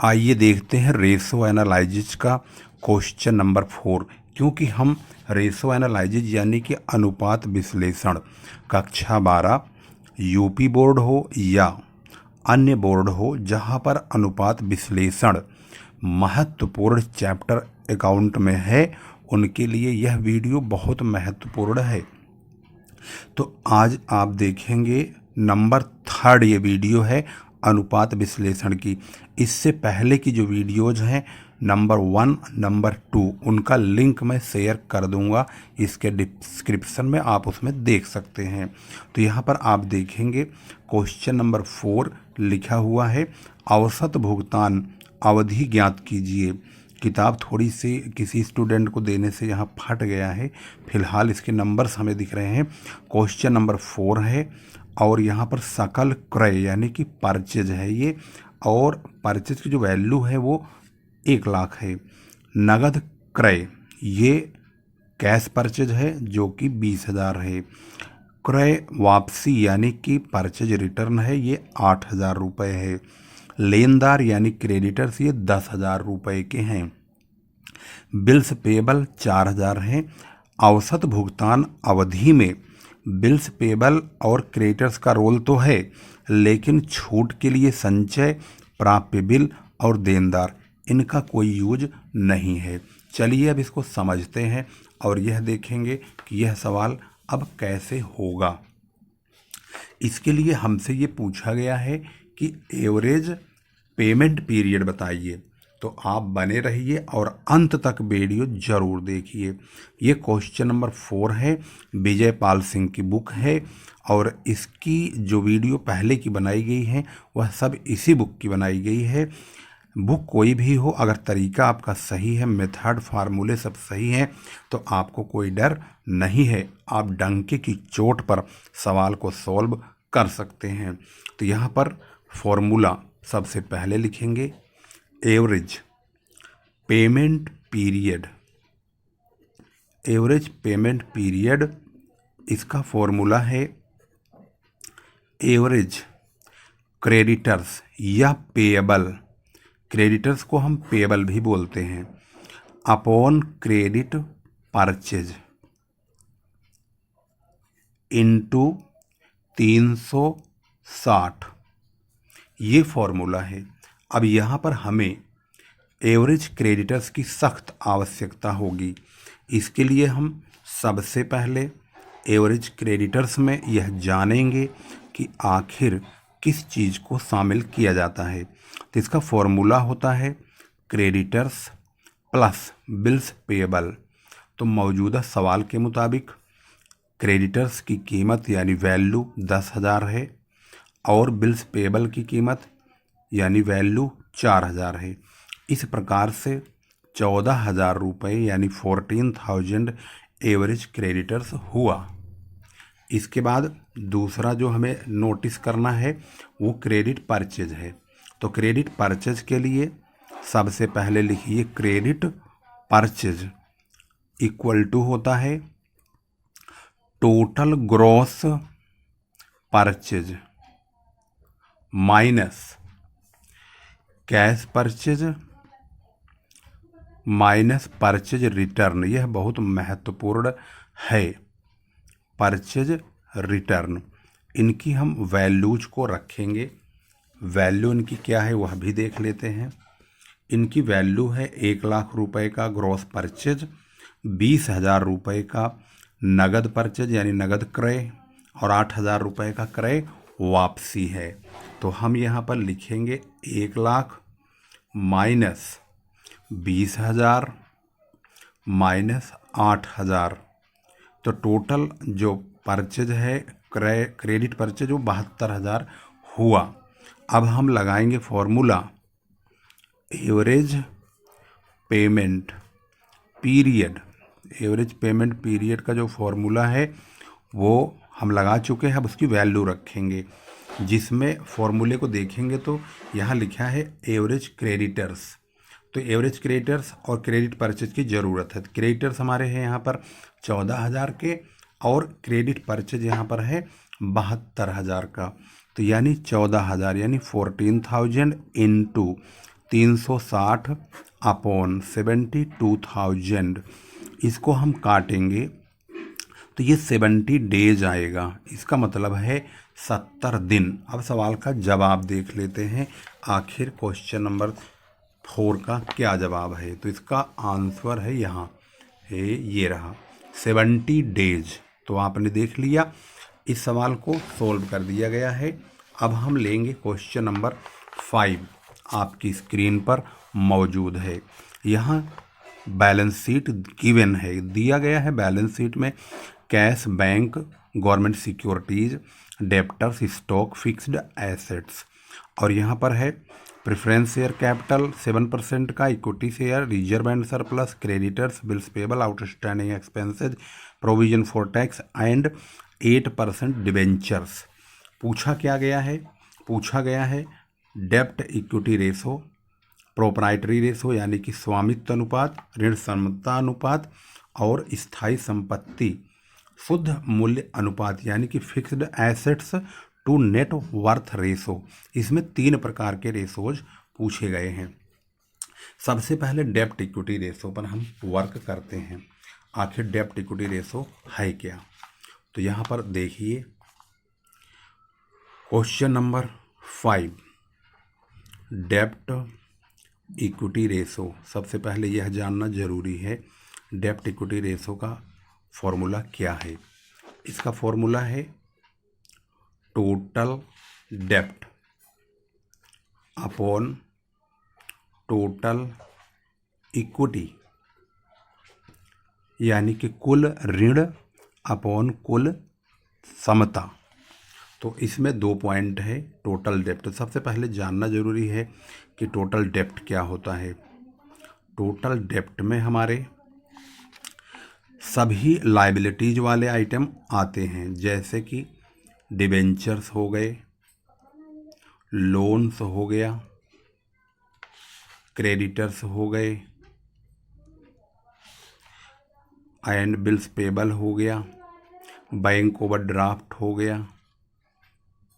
आइए देखते हैं रेशो एनालिसिस का क्वेश्चन नंबर 4। क्योंकि हम रेशो एनालिसिस यानी कि अनुपात विश्लेषण कक्षा 12 यूपी बोर्ड हो या अन्य बोर्ड हो जहां पर अनुपात विश्लेषण महत्वपूर्ण चैप्टर अकाउंट में है, उनके लिए यह वीडियो बहुत महत्वपूर्ण है। तो आज आप देखेंगे नंबर 3 ये वीडियो है अनुपात विश्लेषण की। इससे पहले की जो वीडियोज हैं नंबर 1 नंबर 2 उनका लिंक मैं शेयर कर दूंगा इसके डिस्क्रिप्शन में, आप उसमें देख सकते हैं। तो यहाँ पर आप देखेंगे क्वेश्चन नंबर 4 लिखा हुआ है औसत भुगतान अवधि ज्ञात कीजिए। किताब थोड़ी सी किसी स्टूडेंट को देने से यहाँ फट गया है, फिलहाल इसके नंबर्स हमें दिख रहे हैं। क्वेश्चन नंबर 4 है और यहाँ पर सकल क्रय यानी कि परचेज है ये, और परचेज की जो वैल्यू है वो 1 लाख है। नगद क्रय ये कैश परचेज है जो कि 20,000 है। क्रय वापसी यानी कि परचेज रिटर्न है ये 8,000 रुपये है। लेनदार यानी क्रेडिटर्स ये 10,000 रुपये के हैं। बिल्स पेबल 4,000 हैं। औसत भुगतान अवधि में बिल्स पेबल और क्रेडिटर्स का रोल तो है, लेकिन छूट के लिए संचय, प्राप्य बिल और देनदार इनका कोई यूज नहीं है। चलिए अब इसको समझते हैं और यह देखेंगे कि यह सवाल अब कैसे होगा। इसके लिए हमसे ये पूछा गया है कि एवरेज पेमेंट पीरियड बताइए। तो आप बने रहिए और अंत तक वीडियो जरूर देखिए। ये क्वेश्चन नंबर 4 है, विजय पाल सिंह की बुक है और इसकी जो वीडियो पहले की बनाई गई है वह सब इसी बुक की बनाई गई है। बुक कोई भी हो, अगर तरीका आपका सही है, मेथड फार्मूले सब सही हैं, तो आपको कोई डर नहीं है। आप डंके की चोट पर सवाल को सॉल्व कर सकते हैं। तो यहाँ पर फॉर्मूला सबसे पहले लिखेंगे average payment period. Average payment period इसका फॉर्मूला है एवरेज क्रेडिटर्स या पेएबल, क्रेडिटर्स को हम पेएबल भी बोलते हैं, अपॉन क्रेडिट परचेज इनटू 360, ये फॉर्मूला है। अब यहाँ पर हमें एवरेज क्रेडिटर्स की सख्त आवश्यकता होगी। इसके लिए हम सबसे पहले एवरेज क्रेडिटर्स में यह जानेंगे कि आखिर किस चीज़ को शामिल किया जाता है। तो इसका फॉर्मूला होता है क्रेडिटर्स प्लस बिल्स पेएबल। तो मौजूदा सवाल के मुताबिक क्रेडिटर्स की कीमत यानी वैल्यू 10,000 है और बिल्स पेएबल की कीमत यानी वैल्यू 4,000 है। इस प्रकार से 14,000 रुपये यानी 14,000 एवरेज क्रेडिटर्स हुआ। इसके बाद दूसरा जो हमें नोटिस करना है वो क्रेडिट परचेज है। तो क्रेडिट परचेज के लिए सबसे पहले लिखिए क्रेडिट परचेज इक्वल टू होता है total gross purchase minus cash purchase minus purchase return. यह बहुत महत्वपूर्ण है, परचेज रिटर्न। इनकी हम वैल्यूज को रखेंगे। वैल्यू इनकी क्या है वह भी देख लेते हैं। इनकी वैल्यू है 1 लाख रुपए का ग्रॉस परचेज, 20,000 रुपये का नगद परचेज यानी नगद क्रय और 8,000 रुपये का क्रय वापसी है। तो हम यहाँ पर लिखेंगे 1 लाख माइनस 20,000 माइनस 8,000। तो टोटल जो परचेज है क्रय क्रेडिट परचेज वो 72,000 हुआ। अब हम लगाएंगे formula average payment period. Average payment period का जो फॉर्मूला है वो हम लगा चुके हैं, अब उसकी वैल्यू रखेंगे। जिसमें फॉर्मूले को देखेंगे तो यहाँ लिखा है एवरेज क्रेडिटर्स। तो एवरेज क्रेडिटर्स और क्रेडिट परचेज की ज़रूरत है। क्रेडिटर्स हमारे हैं यहाँ पर 14,000 के और क्रेडिट परचेज यहाँ पर है 72,000 का। तो यानी 14,000 यानी 14,000 इंटू 360 अपॉन 72,000, इसको हम काटेंगे तो ये 70 डेज आएगा। इसका मतलब है 70 दिन। अब सवाल का जवाब देख लेते हैं, आखिर क्वेश्चन नंबर 4 का क्या जवाब है। तो इसका आंसर है यहाँ है, ये रहा 70 डेज। तो आपने देख लिया, इस सवाल को सोल्व कर दिया गया है। अब हम लेंगे क्वेश्चन नंबर 5, आपकी स्क्रीन पर मौजूद है। यहाँ बैलेंस शीट गिवन है, दिया गया है बैलेंस शीट में cash, bank, government securities, debtors, stock, fixed assets, और यहाँ पर है प्रेफरेंस शेयर कैपिटल 7% का, equity share, reserve and surplus, creditors, bills payable, outstanding expenses, provision for tax and 8% debentures. पूछा क्या गया है? पूछा गया है डेप्ट इक्विटी रेशो, प्रोपराइटरी रेशो यानी कि स्वामित्व अनुपात, ऋण क्षमता अनुपात, और स्थायी संपत्ति शुद्ध मूल्य अनुपात यानी कि fixed assets to net worth ratio. इसमें 3 प्रकार के रेशोज पूछे गए हैं। सबसे पहले डेप्ट इक्विटी रेशो पर हम वर्क करते हैं। आखिर डेप्ट इक्विटी रेशो है क्या? तो यहाँ पर देखिए क्वेश्चन नंबर 5, डेप्ट इक्विटी रेशो। सबसे पहले यह जानना जरूरी है डेप्ट इक्विटी रेशो का फॉर्मूला क्या है। इसका फॉर्मूला है टोटल डेप्ट अपॉन टोटल इक्विटी, यानी कि कुल ऋण अपॉन कुल समता। तो इसमें 2 पॉइंट है टोटल डेप्ट। सबसे पहले जानना जरूरी है कि टोटल डेप्ट क्या होता है। टोटल डेप्ट में हमारे सभी लायबिलिटीज वाले आइटम आते हैं, जैसे कि डिबेंचर्स हो गए, लोन्स हो गया, क्रेडिटर्स हो गए, एंड बिल्स पेबल हो गया, बैंक ओवरड्राफ्ट हो गया,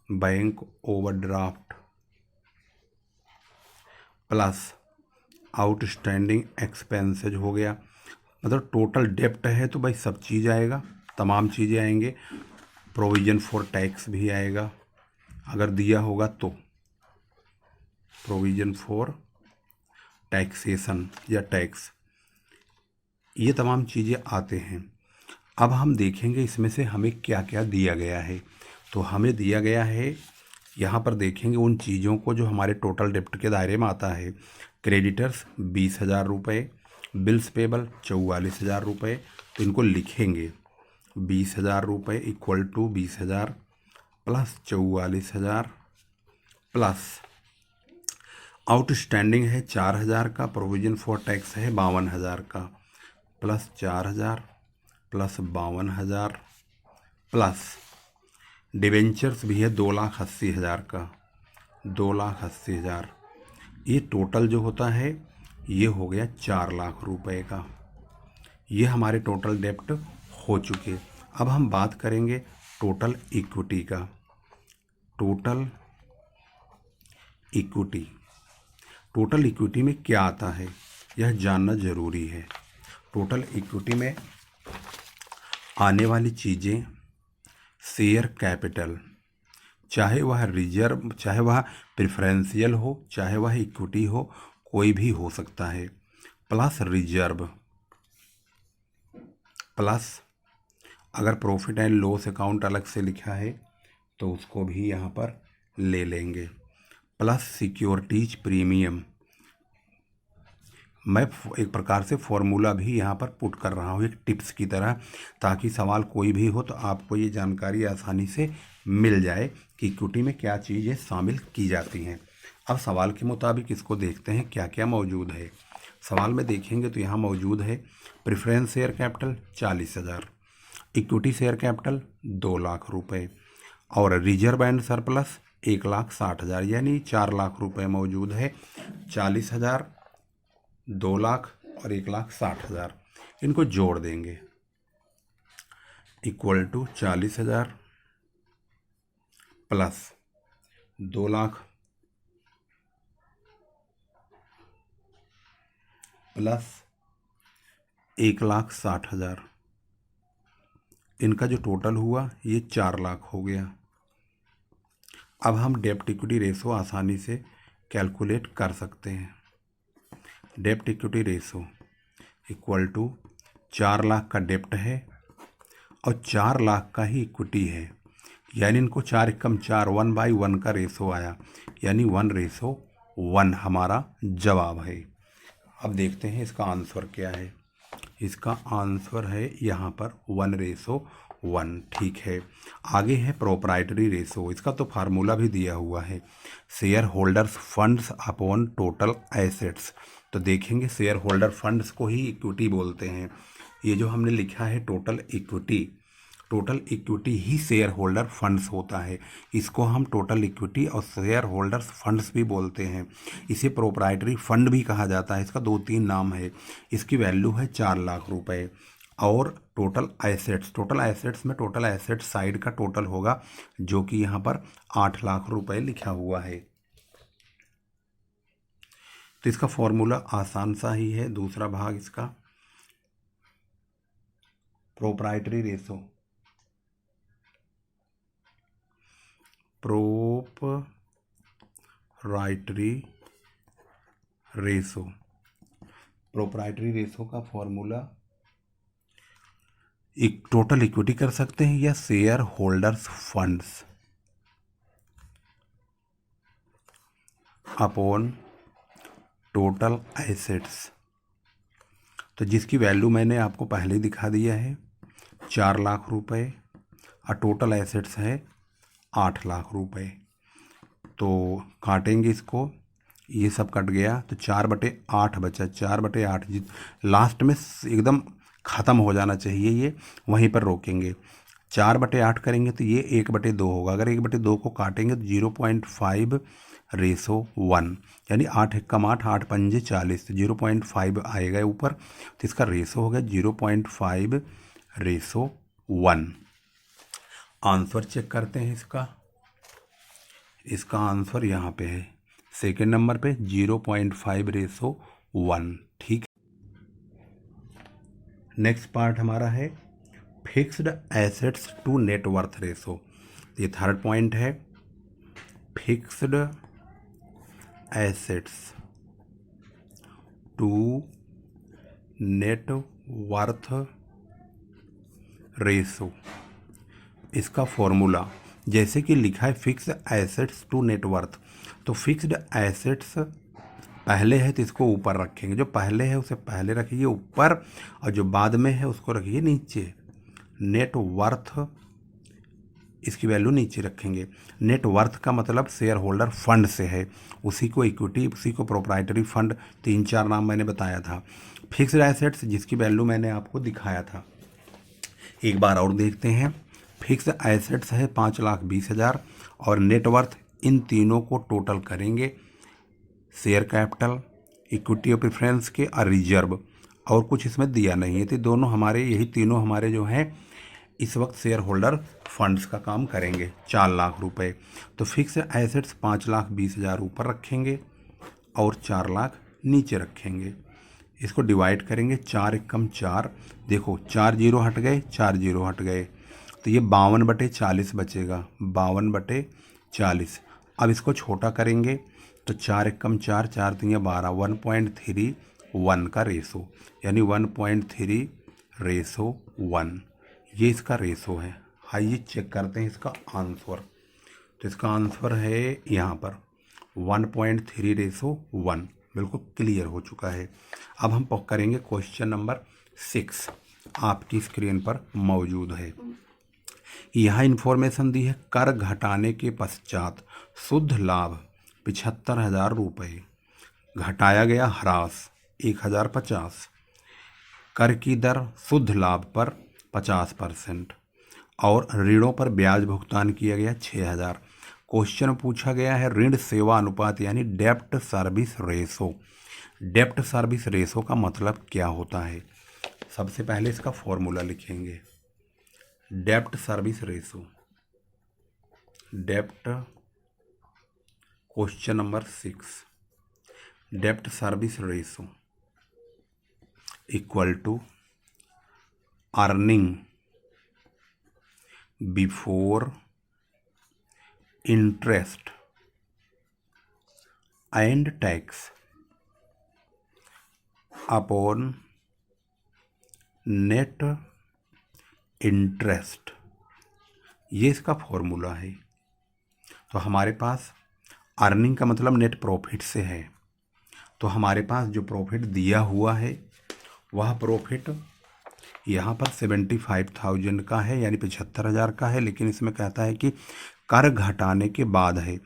bank overdraft plus outstanding expenses हो गया। मतलब टोटल डेप्ट है तो भाई सब चीज़ आएगा, तमाम चीज़ें आएंगे, प्रोविजन फॉर टैक्स भी आएगा अगर दिया होगा तो, प्रोविजन फॉर टैक्सेशन या टैक्स, ये तमाम चीज़ें आते हैं। अब हम देखेंगे इसमें से हमें क्या क्या दिया गया है। तो हमें दिया गया है, यहाँ पर देखेंगे उन चीज़ों को जो हमारे टोटल डेप्ट के दायरे में आता है। क्रेडिटर्स 20,000 रुपये, बिल्स पेबल 44,000 रुपये। तो इनको लिखेंगे 20,000 रुपये equal to 20,000 plus 44,000 plus outstanding है 4,000 का, प्रोविजन फॉर टैक्स है 52,000 का, प्लस 4,000 प्लस 52,000 प्लस डिवेंचर्स भी है 2,80,000 का, 2,80,000। ये टोटल जो होता है ये हो गया 4 लाख रुपए का। ये हमारे टोटल डेप्ट हो चुके। अब हम बात करेंगे टोटल इक्विटी का। टोटल इक्विटी, टोटल इक्विटी में क्या आता है यह जानना ज़रूरी है। टोटल इक्विटी में आने वाली चीज़ें शेयर कैपिटल, चाहे वह रिजर्व, चाहे वह प्रेफरेंशियल हो, चाहे वह इक्विटी हो, कोई भी हो सकता है, प्लस रिजर्व, प्लस अगर प्रॉफिट एंड लॉस अकाउंट अलग से लिखा है तो उसको भी यहाँ पर ले लेंगे, प्लस सिक्योरिटीज प्रीमियम। मैं एक प्रकार से फॉर्मूला भी यहाँ पर पुट कर रहा हूँ एक टिप्स की तरह, ताकि सवाल कोई भी हो तो आपको ये जानकारी आसानी से मिल जाए कि इक्विटी में क्या चीज़ें शामिल की जाती हैं। अब सवाल के मुताबिक इसको देखते हैं क्या क्या मौजूद है। सवाल में देखेंगे तो यहाँ मौजूद है preference share capital 40,000, equity share capital 2 lakh रुपये, और रिजर्व एंड सरप्लस 1,60,000, यानी 4 लाख रुपये मौजूद है। 40,000, 2 लाख और 1,60,000 इनको जोड़ देंगे, equal to 40,000 plus 2 lakh plus 1,60,000, इनका जो टोटल हुआ ये 4 लाख हो गया। अब हम डेब्ट इक्विटी रेशो आसानी से कैलकुलेट कर सकते हैं। डेब्ट equity ratio equal to 4 lakh का डेब्ट है और 4 लाख का ही इक्विटी है, यानी इनको 4 एकम 4 1/1 का रेशो आया, यानी 1:1 हमारा जवाब है। अब देखते हैं इसका आंसर क्या है। इसका आंसर है यहाँ पर 1:1। ठीक है। आगे है प्रोप्राइटरी रेशो। इसका तो फार्मूला भी दिया हुआ है, share holders funds upon total assets. तो देखेंगे शेयर होल्डर फंड्स को ही इक्विटी बोलते हैं। ये जो हमने लिखा है टोटल इक्विटी ही शेयर होल्डर फंड्स होता है। इसको हम टोटल इक्विटी और शेयर होल्डर्स फंड्स भी बोलते हैं। इसे प्रोप्राइटरी फंड भी कहा जाता है। इसका 2-3 नाम है। इसकी वैल्यू है 4 लाख रुपए। और टोटल एसेट्स में टोटल एसेट्स साइड का टोटल होगा, जो कि यहाँ पर 8 लाख रुपए लिखा हुआ है। तो इसका फॉर्मूला आसान सा ही है। दूसरा भाग इसका प्रोप्राइटरी रेशो का फॉर्मूला एक टोटल इक्विटी कर सकते हैं या share holders funds upon total assets. तो जिसकी वैल्यू मैंने आपको पहले ही दिखा दिया है 4 लाख रुपए और टोटल एसेट्स है 8 लाख रुपए। तो काटेंगे इसको, ये सब कट गया तो 4/8 बचा। 4/8 लास्ट में एकदम ख़त्म हो जाना चाहिए, ये वहीं पर रोकेंगे। 4/8 करेंगे तो ये 1/2 होगा। अगर 1/2 को काटेंगे तो 0.5:1, यानी 8 एकम 8, 8 पंजे 40, तो 0.5 आएगा ऊपर। तो इसका रेशो होगा 0.5:1। आंसर चेक करते हैं इसका आंसर यहाँ पे है सेकेंड नंबर पे 0.5:1। ठीक। नेक्स्ट पार्ट हमारा है fixed assets to net worth ratio. ये थर्ड पॉइंट है, fixed assets to net worth ratio. इसका फॉर्मूला जैसे कि लिखा है फिक्स्ड एसेट्स टू नेटवर्थ, तो फिक्स्ड एसेट्स पहले है तो इसको ऊपर रखेंगे, जो पहले है उसे पहले रखिए ऊपर और जो बाद में है उसको रखिए नीचे। नेटवर्थ इसकी वैल्यू नीचे रखेंगे। नेटवर्थ का मतलब शेयर होल्डर फंड से है, उसी को इक्विटी, उसी को प्रोप्राइटरी फंड, 3-4 नाम मैंने बताया था। फिक्स्ड एसेट्स जिसकी वैल्यू मैंने आपको दिखाया था, एक बार और देखते हैं। फिक्स्ड एसेट्स है 5,20,000 और नेटवर्थ, इन तीनों को टोटल करेंगे, शेयर कैपिटल, इक्विटी और प्रेफरेंस के और रिजर्व, और कुछ इसमें दिया नहीं है। तो दोनों हमारे, यही तीनों हमारे जो हैं इस वक्त शेयर होल्डर फंड्स का काम करेंगे। 4 लाख रुपए। तो फिक्स्ड एसेट्स 5,20,000 ऊपर रखेंगे और 4 लाख नीचे रखेंगे। इसको डिवाइड करेंगे, 4 एकम 4, देखो 4 जीरो हट गए, 4 जीरो हट गए, तो ये 52/40 बचेगा। 52/40। अब इसको छोटा करेंगे तो 4 एकम 4, 4 3 12, 1.31 का रेशो, यानी 1.3:1 ये इसका रेशो है। आइए चेक करते हैं इसका आंसर। तो इसका आंसर है यहाँ पर 1.3:1, बिल्कुल क्लियर हो चुका है। अब हम करेंगे क्वेश्चन नंबर 6, आपकी स्क्रीन पर मौजूद है। यहाँ इन्फॉर्मेशन दी है, कर घटाने के पश्चात शुद्ध लाभ 75,000 रुपये, घटाया गया ह्रास 1,050, कर की दर शुद्ध लाभ पर 50% और ऋणों पर ब्याज भुगतान किया गया 6,000। क्वेश्चन पूछा गया है ऋण सेवा अनुपात यानी डेब्ट सर्विस रेशो। डेब्ट सर्विस रेशो का मतलब क्या होता है? सबसे पहले इसका फॉर्मूला लिखेंगे। डेब्ट सर्विस रेशो, डेब्ट, क्वेश्चन नंबर 6, डेब्ट service ratio equal to earning before interest and tax upon net interest, ये इसका फॉर्मूला है। तो हमारे पास अर्निंग का मतलब नेट प्रॉफिट से है, तो हमारे पास जो प्रॉफिट दिया हुआ है वह प्रॉफिट यहाँ पर 75,000 का है, यानी 75,000 का है, लेकिन इसमें कहता है कि कर घटाने के बाद है।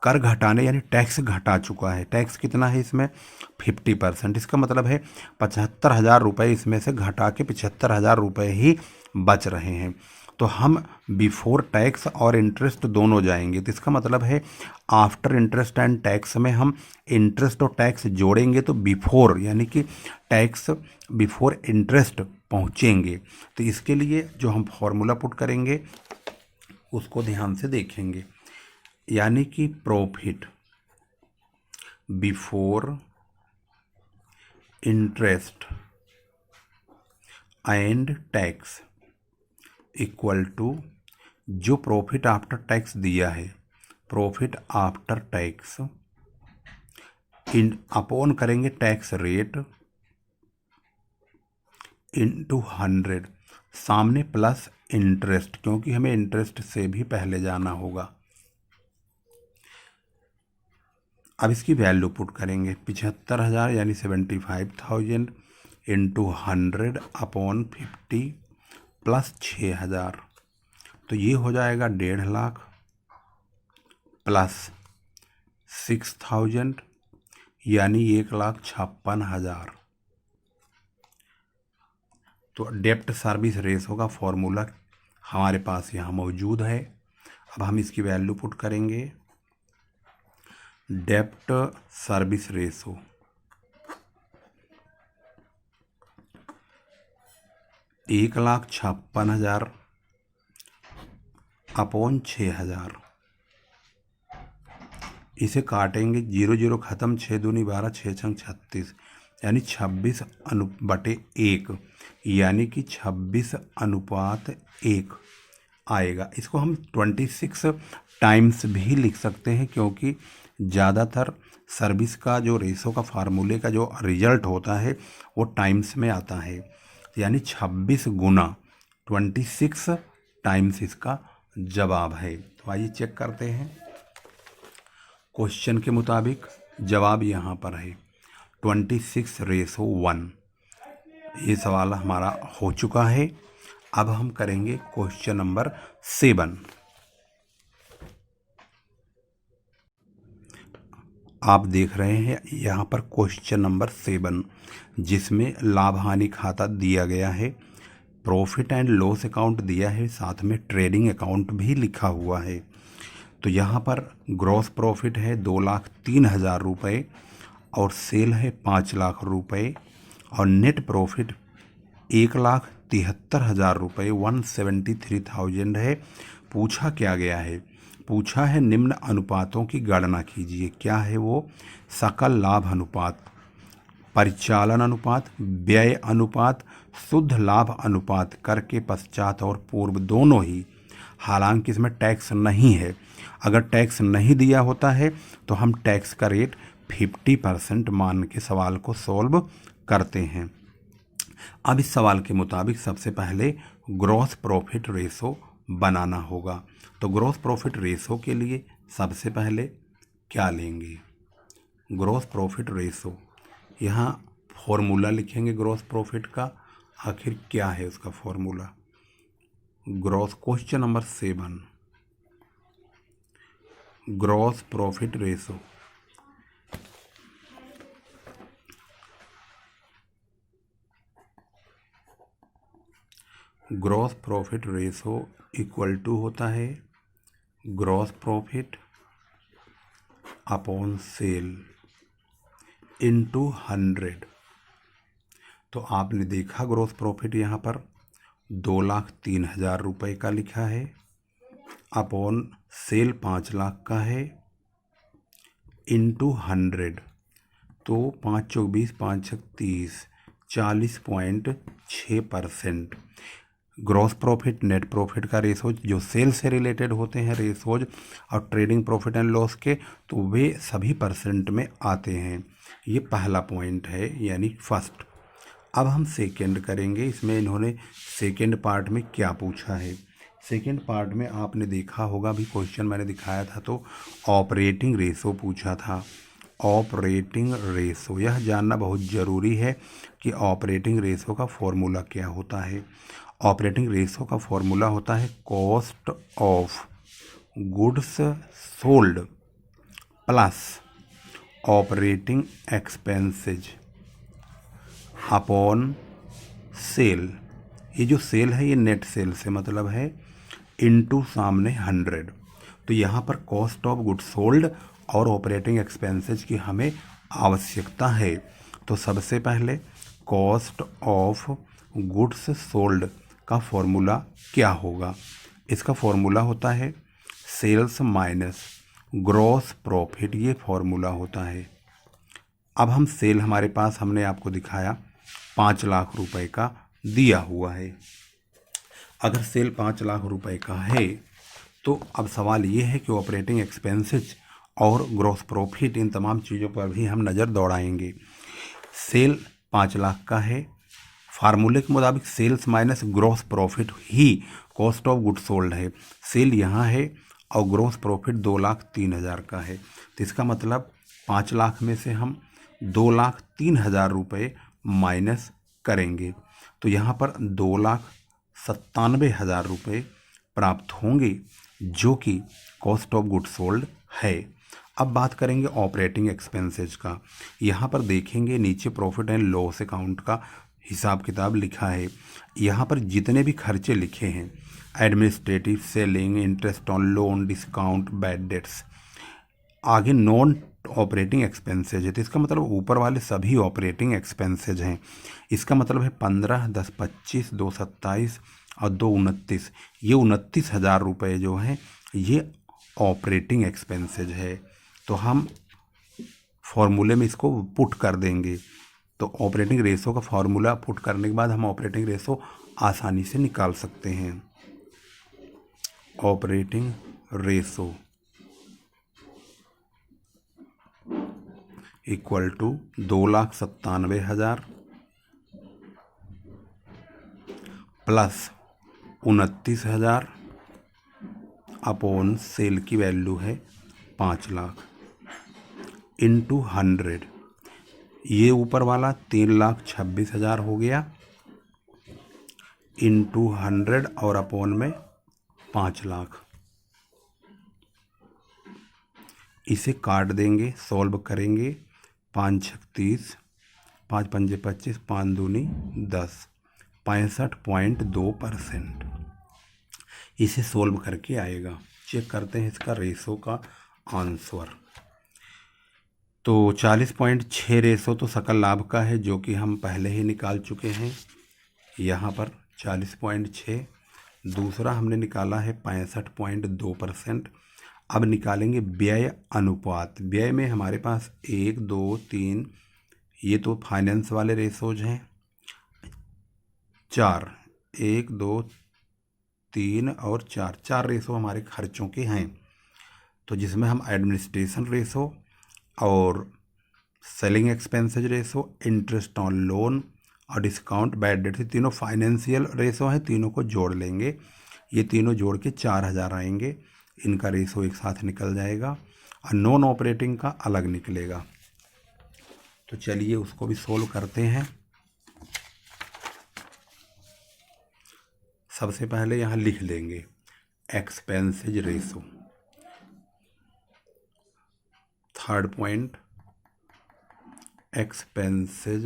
कर घटाने यानी टैक्स घटा चुका है। टैक्स कितना है इसमें? 50%। इसका मतलब है 75,000 रुपये इसमें से घटा के 75,000 रुपये ही बच रहे हैं। तो हम बिफोर टैक्स और इंटरेस्ट दोनों जाएंगे, तो इसका मतलब है आफ्टर इंटरेस्ट एंड टैक्स में हम इंटरेस्ट और टैक्स जोड़ेंगे तो बिफोर यानी कि टैक्स बिफोर इंटरेस्ट पहुंचेंगे। तो इसके लिए जो हम फॉर्मूला पुट करेंगे उसको ध्यान से देखेंगे, यानी कि profit before interest and tax equal to जो प्रॉफिट आफ्टर टैक्स दिया है, प्रॉफिट आफ्टर टैक्स इन अपॉन करेंगे टैक्स रेट इनटू 100, सामने प्लस इंटरेस्ट, क्योंकि हमें इंटरेस्ट से भी पहले जाना होगा। अब इसकी वैल्यू पुट करेंगे 75,000 यानी 75,000 इंटू 100 अपॉन 50 प्लस 6,000, तो ये हो जाएगा 1.5 लाख प्लस 6,000 यानी 1,56,000। तो डेप्ट सर्विस रेशो का फॉर्मूला हमारे पास यहाँ मौजूद है। अब हम इसकी वैल्यू पुट करेंगे, डेप्ट सर्विस रेशो एक 1,56,000 अपॉन 6,000, इसे काटेंगे 0 0 खत्म, 6 दूनी 12 6 छंग 36 यानी 26/1 यानी कि 26:1 आएगा। इसको हम 26 टाइम्स भी लिख सकते हैं, क्योंकि ज़्यादातर सर्विस का जो रेशो का फार्मूले का जो रिजल्ट होता है वो टाइम्स में आता है, यानी 26 गुना 26 टाइम्स इसका जवाब है। तो आइए चेक करते हैं। क्वेश्चन के मुताबिक जवाब यहाँ पर है 26:1। ये सवाल हमारा हो चुका है। अब हम करेंगे क्वेश्चन नंबर 7। आप देख रहे हैं यहाँ पर क्वेश्चन नंबर 7, जिसमें लाभ हानि खाता दिया गया है, प्रॉफिट एंड लॉस अकाउंट दिया है, साथ में ट्रेडिंग अकाउंट भी लिखा हुआ है। तो यहाँ पर ग्रॉस प्रॉफिट है 2,03,000 रुपये और सेल है 5 लाख रुपये और नेट प्रॉफिट 1,73,000 रुपये 173,000 है। पूछा क्या गया है? पूछा है निम्न अनुपातों की गणना कीजिए। क्या है वो? सकल लाभ अनुपात, परिचालन अनुपात, व्यय अनुपात, शुद्ध लाभ अनुपात, कर के पश्चात और पूर्व दोनों ही। हालांकि इसमें टैक्स नहीं है। अगर टैक्स नहीं दिया होता है तो हम टैक्स का रेट 50% मान के सवाल को सॉल्व करते हैं। अब इस सवाल के मुताबिक सबसे पहले ग्रॉस प्रॉफिट रेशो बनाना होगा। तो ग्रॉस प्रॉफिट रेशो के लिए सबसे पहले क्या लेंगे? ग्रॉस प्रॉफिट रेशो, यहाँ फॉर्मूला लिखेंगे ग्रॉस प्रॉफिट का। आखिर क्या है उसका formula? Gross, question number 7, gross profit ratio gross profit ratio equal to होता है gross profit upon sale into 100। तो आपने देखा ग्रॉस प्रॉफिट यहाँ पर 2,03,000 रुपये का लिखा है, अपॉन सेल 5 लाख का है, इनटू 100। तो 5 चौक 20 5 छक 30 40.6%। ग्रॉस प्रॉफिट, नेट प्रॉफिट का रेशो जो सेल से रिलेटेड होते हैं रेशोज और ट्रेडिंग प्रॉफिट एंड लॉस के, तो वे सभी परसेंट में आते हैं। ये पहला पॉइंट है, यानी फर्स्ट। अब हम सेकंड करेंगे। इसमें इन्होंने सेकंड पार्ट में क्या पूछा है। सेकंड पार्ट में आपने देखा होगा, भी क्वेश्चन मैंने दिखाया था, तो ऑपरेटिंग रेशो पूछा था। ऑपरेटिंग रेशो, यह जानना बहुत ज़रूरी है कि ऑपरेटिंग रेशो का फॉर्मूला क्या होता है। ऑपरेटिंग रेशो का फॉर्मूला होता है cost of goods sold plus operating expenses upon sale. ये जो सेल है ये नेट सेल से मतलब है, इनटू सामने 100। तो यहाँ पर कॉस्ट ऑफ गुड्स सोल्ड और ऑपरेटिंग एक्सपेंसेज की हमें आवश्यकता है। तो सबसे पहले कॉस्ट ऑफ गुड्स सोल्ड का फॉर्मूला क्या होगा। इसका फॉर्मूला होता है सेल्स माइनस ग्रॉस प्रॉफिट, ये फॉर्मूला होता है। अब हम सेल, हमारे पास हमने आपको दिखाया 5 लाख रुपए का दिया हुआ है। अगर सेल 5 लाख रुपए का है तो अब सवाल ये है कि ऑपरेटिंग एक्सपेंसेज और ग्रॉस प्रॉफिट, इन तमाम चीज़ों पर भी हम नज़र दौड़ाएंगे। सेल 5 लाख का है, फार्मूले के मुताबिक सेल्स माइनस ग्रॉस प्रॉफिट ही कॉस्ट ऑफ गुड्स सोल्ड है। सेल यहाँ है और ग्रॉस प्रॉफिट 2,03,000 का है। तो इसका मतलब 5 लाख में से हम 2,03,000 रुपये माइनस करेंगे, तो यहाँ पर 2,97,000 रुपये प्राप्त होंगे, जो कि कॉस्ट ऑफ गुड्स सोल्ड है। अब बात करेंगे ऑपरेटिंग एक्सपेंसेज का। यहाँ पर देखेंगे नीचे प्रॉफिट एंड लॉस अकाउंट का हिसाब किताब लिखा है। यहाँ पर जितने भी खर्चे लिखे हैं, administrative, selling, interest on loan, discount, bad debts, आगे नॉन ऑपरेटिंग एक्सपेंसेज है। तो इसका मतलब ऊपर वाले सभी ऑपरेटिंग एक्सपेंसेज हैं। इसका मतलब है 15, 10, 25, 2, 27 और 2, 29। ये 29,000 रुपये जो हैं ये ऑपरेटिंग एक्सपेंसेज है। तो हम फॉर्मूले में इसको पुट कर देंगे। तो ऑपरेटिंग रेशो का फॉर्मूला पुट करने के बाद हम ऑपरेटिंग रेशो आसानी से निकाल सकते हैं। Operating ratio equal to 2,97,000 plus 29,000 upon sale की वैल्यू है 5 लाख इंटू 100। ये ऊपर वाला 3,26,000 हो गया इंटू 100 और अपॉन में 5 लाख। इसे काट देंगे, सॉल्व करेंगे। 5 छक 30, 5 पंजे 25, 5 दूनी 10, 65.2%। इसे सोल्व करके आएगा। चेक करते हैं इसका रेशो का आंसर। तो 40.6 रेशो तो सकल लाभ का है, जो कि हम पहले ही निकाल चुके हैं। यहाँ पर 40.6। दूसरा हमने निकाला है 65.2%। अब निकालेंगे व्यय अनुपात। व्यय में हमारे पास 1, 2, 3, ये तो फाइनेंस वाले रेशोज हैं। 4, 1, 2, 3 और 4, 4 रेशो हमारे खर्चों के हैं। तो जिसमें हम एडमिनिस्ट्रेशन रेशो और selling expenses ratio, interest on loan और डिस्काउंट, बैड डेट, से तीनों फाइनेंशियल रेशो हैं, तीनों को जोड़ लेंगे। ये तीनों जोड़ के 4,000 आएंगे। इनका रेशो एक साथ निकल जाएगा और नॉन ऑपरेटिंग का अलग निकलेगा। तो चलिए उसको भी सोल्व करते हैं। सबसे पहले यहाँ लिख लेंगे expenses ratio. Third point expenses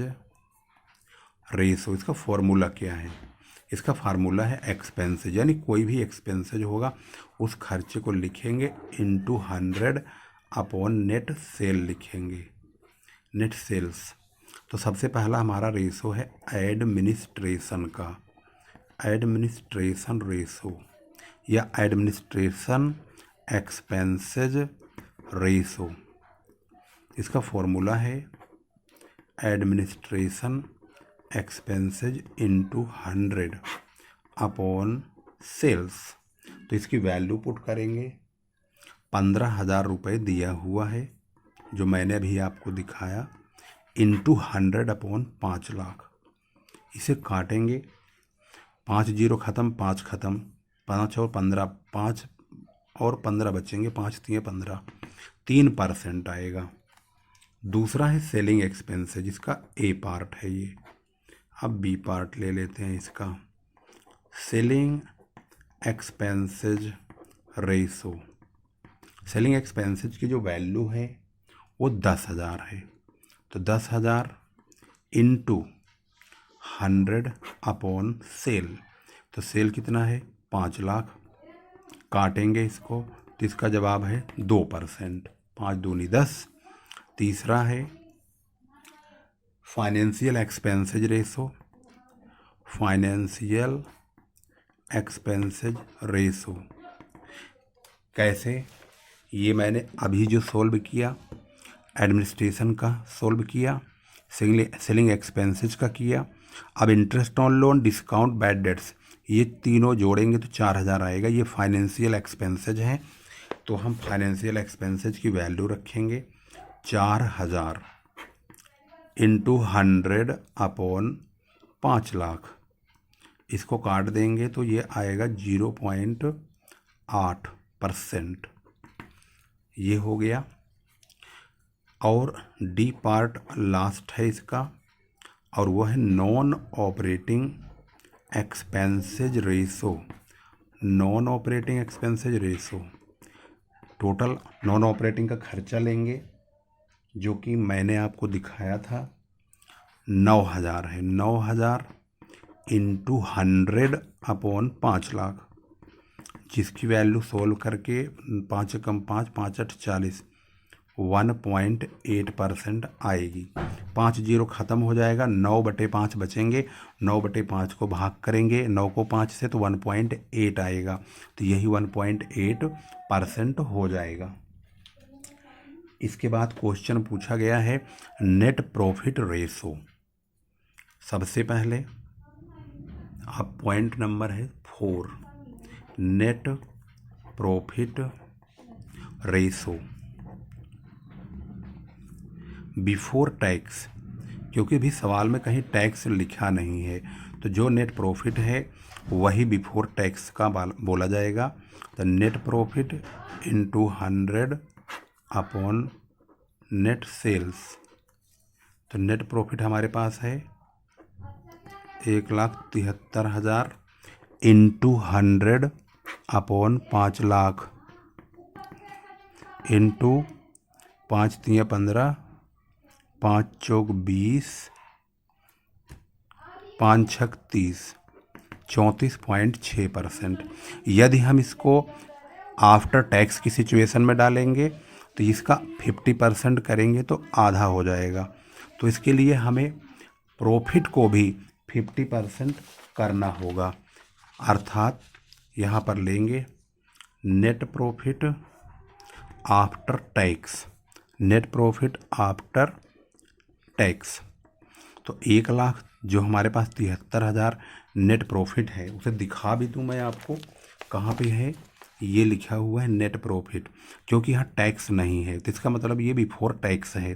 ratio, इसका फॉर्मूला क्या है। इसका फार्मूला है एक्सपेंसेज, यानी कोई भी एक्सपेंसेज होगा उस खर्चे को लिखेंगे इंटू 100 अपॉन नेट सेल लिखेंगे, नेट सेल्स। तो सबसे पहला हमारा रेशो है एडमिनिस्ट्रेशन का, एडमिनिस्ट्रेशन रेशो या एडमिनिस्ट्रेशन एक्सपेंसेज रेशो। इसका फॉर्मूला है administration expenses into 100 upon sales. तो इसकी वैल्यू पुट करेंगे। 15,000 रुपये दिया हुआ है जो मैंने अभी आपको दिखाया, इंटू 100 अपॉन 5 लाख। इसे काटेंगे, 5 जीरो ख़त्म, 5 ख़त्म, 5 और 15, 5 और 15 बचेंगे, 5 3 15, 3% आएगा। दूसरा है सेलिंग एक्सपेंसेज, जिसका ए पार्ट है ये। अब बी पार्ट ले लेते हैं इसका। Selling expenses ratio, selling expenses की जो वैल्यू है वो 10,000 है। तो 10,000 इंटू 100 अपॉन सेल। तो सेल कितना है? 5 लाख। काटेंगे इसको तो इसका जवाब है 2%, 5 दूनी 10। तीसरा है financial expenses ratio, financial expenses ratio कैसे? ये मैंने अभी जो सोल्व किया, एडमिनिस्ट्रेशन का सोल्व किया, सेलिंग एक्सपेंसेज का किया। अब interest on loan, discount, bad debts, ये तीनों जोड़ेंगे तो 4,000 आएगा। ये फाइनेंशियल एक्सपेंसेज हैं, तो हम फाइनेंशियल एक्सपेंसेज की वैल्यू रखेंगे 4,000 इंटू 100 अपॉन 5 लाख। इसको काट देंगे तो ये आएगा 0.8%। ये हो गया। और डी पार्ट लास्ट है इसका, और वो है non operating expenses ratio. Non operating expenses ratio, total non operating का खर्चा लेंगे जो कि मैंने आपको दिखाया था 9,000 है। 9,000 इंटू 100 अपॉन 5 लाख, जिसकी वैल्यू सोल्व करके 5 कम 5, 5 8 40, 1.8% आएगी। 5 जीरो ख़त्म हो जाएगा, 9/5 बचेंगे। 9/5 को भाग करेंगे 9 को 5 से तो 1.8 आएगा। तो यही 1.8% हो जाएगा। इसके बाद क्वेश्चन पूछा गया है नेट प्रॉफिट रेशो। सबसे पहले अब पॉइंट नंबर है 4, net profit ratio before tax, क्योंकि भी सवाल में कहीं टैक्स लिखा नहीं है, तो जो नेट प्रॉफिट है वही बिफोर टैक्स का बोला जाएगा। तो net profit into 100 upon net sales. तो नेट प्रॉफिट हमारे पास है 1,73,000 इंटू 100 अपॉन 5 लाख इंटू 5 3 15, 5 चौक 20, 5 छक 30, 34.6%। यदि हम इसको आफ्टर टैक्स की सिचुएशन में डालेंगे तो इसका 50% करेंगे तो आधा हो जाएगा। तो इसके लिए हमें प्रॉफिट को भी 50% करना होगा, अर्थात यहाँ पर लेंगे net profit after tax, net profit after tax. तो 1 लाख जो हमारे पास 73,000 नेट प्रॉफिट है, उसे दिखा भी दूँ मैं आपको कहाँ पे है। ये लिखा हुआ है नेट प्रॉफिट, क्योंकि यहाँ टैक्स नहीं है तो इसका मतलब ये बिफोर टैक्स है।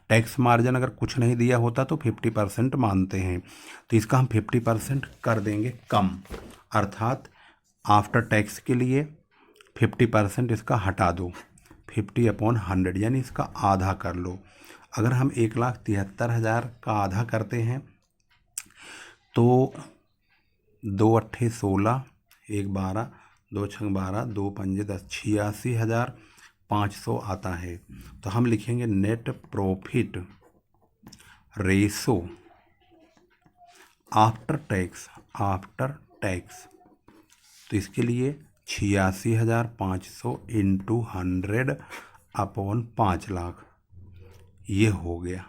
टैक्स मार्जिन अगर कुछ नहीं दिया होता तो 50% मानते हैं, तो इसका हम 50% कर देंगे कम, अर्थात आफ्टर टैक्स के लिए 50% इसका हटा दो, 50/100 यानी इसका आधा कर लो। अगर हम 1,73,000 का आधा करते हैं तो 2 अट्ठे 16, 1 12, 2 छंग 12, 2 पंजे 10, 86,500 आता है। तो हम लिखेंगे net profit ratio after tax, after tax. तो इसके लिए 86,500 इंटू 100 अपॉन 5 लाख, ये हो गया।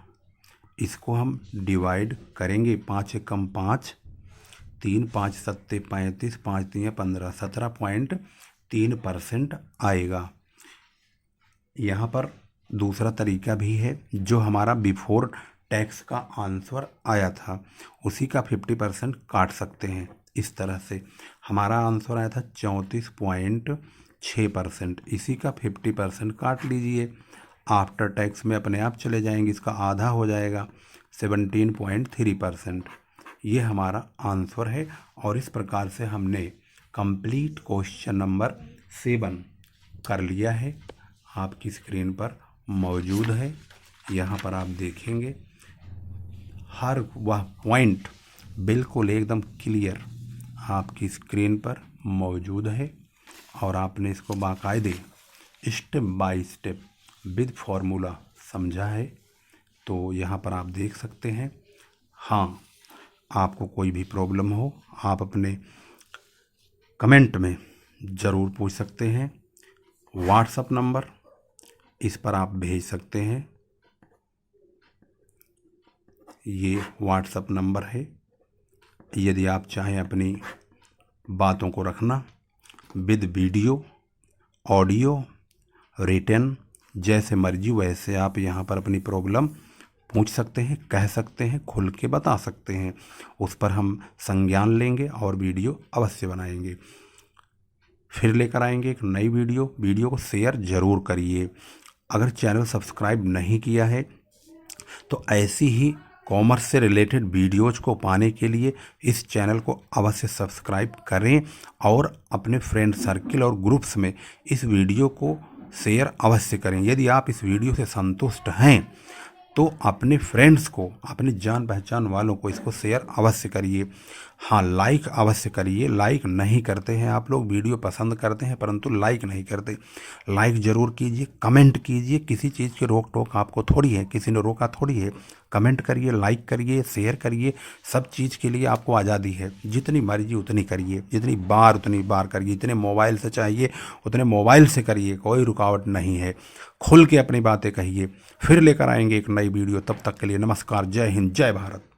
इसको हम डिवाइड करेंगे, 5 कम 5, 3 5 7 35, 5 3 15, 17.3% आएगा। यहाँ पर दूसरा तरीका भी है, जो हमारा बिफोर टैक्स का आंसर आया था उसी का 50% काट सकते हैं। इस तरह से हमारा आंसर आया था 34.6%, इसी का 50% काट लीजिए। आफ्टर टैक्स में अपने आप चले जाएंगे, इसका आधा हो जाएगा 17.3%। ये हमारा आंसर है। और इस प्रकार से हमने कंप्लीट क्वेश्चन नंबर 7 कर लिया है। आपकी स्क्रीन पर मौजूद है, यहाँ पर आप देखेंगे हर वह पॉइंट बिल्कुल एकदम क्लियर आपकी स्क्रीन पर मौजूद है और आपने इसको बाकायदे step by step with formula समझा है। तो यहाँ पर आप देख सकते हैं। हाँ, आपको कोई भी प्रॉब्लम हो आप अपने कमेंट में ज़रूर पूछ सकते हैं। व्हाट्सएप नंबर इस पर आप भेज सकते हैं, ये व्हाट्सएप नंबर है। यदि आप चाहें अपनी बातों को रखना विद वीडियो, ऑडियो, रिटन, जैसे मर्जी वैसे आप यहाँ पर अपनी प्रॉब्लम पूछ सकते हैं, कह सकते हैं, खुल के बता सकते हैं। उस पर हम संज्ञान लेंगे और वीडियो अवश्य बनाएंगे। फिर लेकर आएंगे एक नई वीडियो को शेयर ज़रूर करिए। अगर चैनल सब्सक्राइब नहीं किया है तो ऐसी ही कॉमर्स से रिलेटेड वीडियोज़ को पाने के लिए इस चैनल को अवश्य सब्सक्राइब करें और अपने फ्रेंड सर्किल और ग्रुप्स में इस वीडियो को शेयर अवश्य करें। यदि आप इस वीडियो से संतुष्ट हैं तो अपने फ्रेंड्स को, अपने जान पहचान वालों को इसको शेयर अवश्य करिए। हाँ, लाइक अवश्य करिए। लाइक नहीं करते हैं आप लोग, वीडियो पसंद करते हैं परंतु लाइक नहीं करते। लाइक ज़रूर कीजिए, कमेंट कीजिए। किसी चीज़ की रोक टोक आपको थोड़ी है, किसी ने रोका थोड़ी है। कमेंट करिए, लाइक करिए, शेयर करिए। सब चीज़ के लिए आपको आज़ादी है, जितनी मर्जी उतनी करिए, जितनी बार उतनी बार करिए, जितने मोबाइल से चाहिए उतने मोबाइल से करिए, कोई रुकावट नहीं है। खुल के अपनी बातें कहिए। फिर लेकर आएंगे एक नई वीडियो, तब तक के लिए नमस्कार, जय हिंद, जय भारत।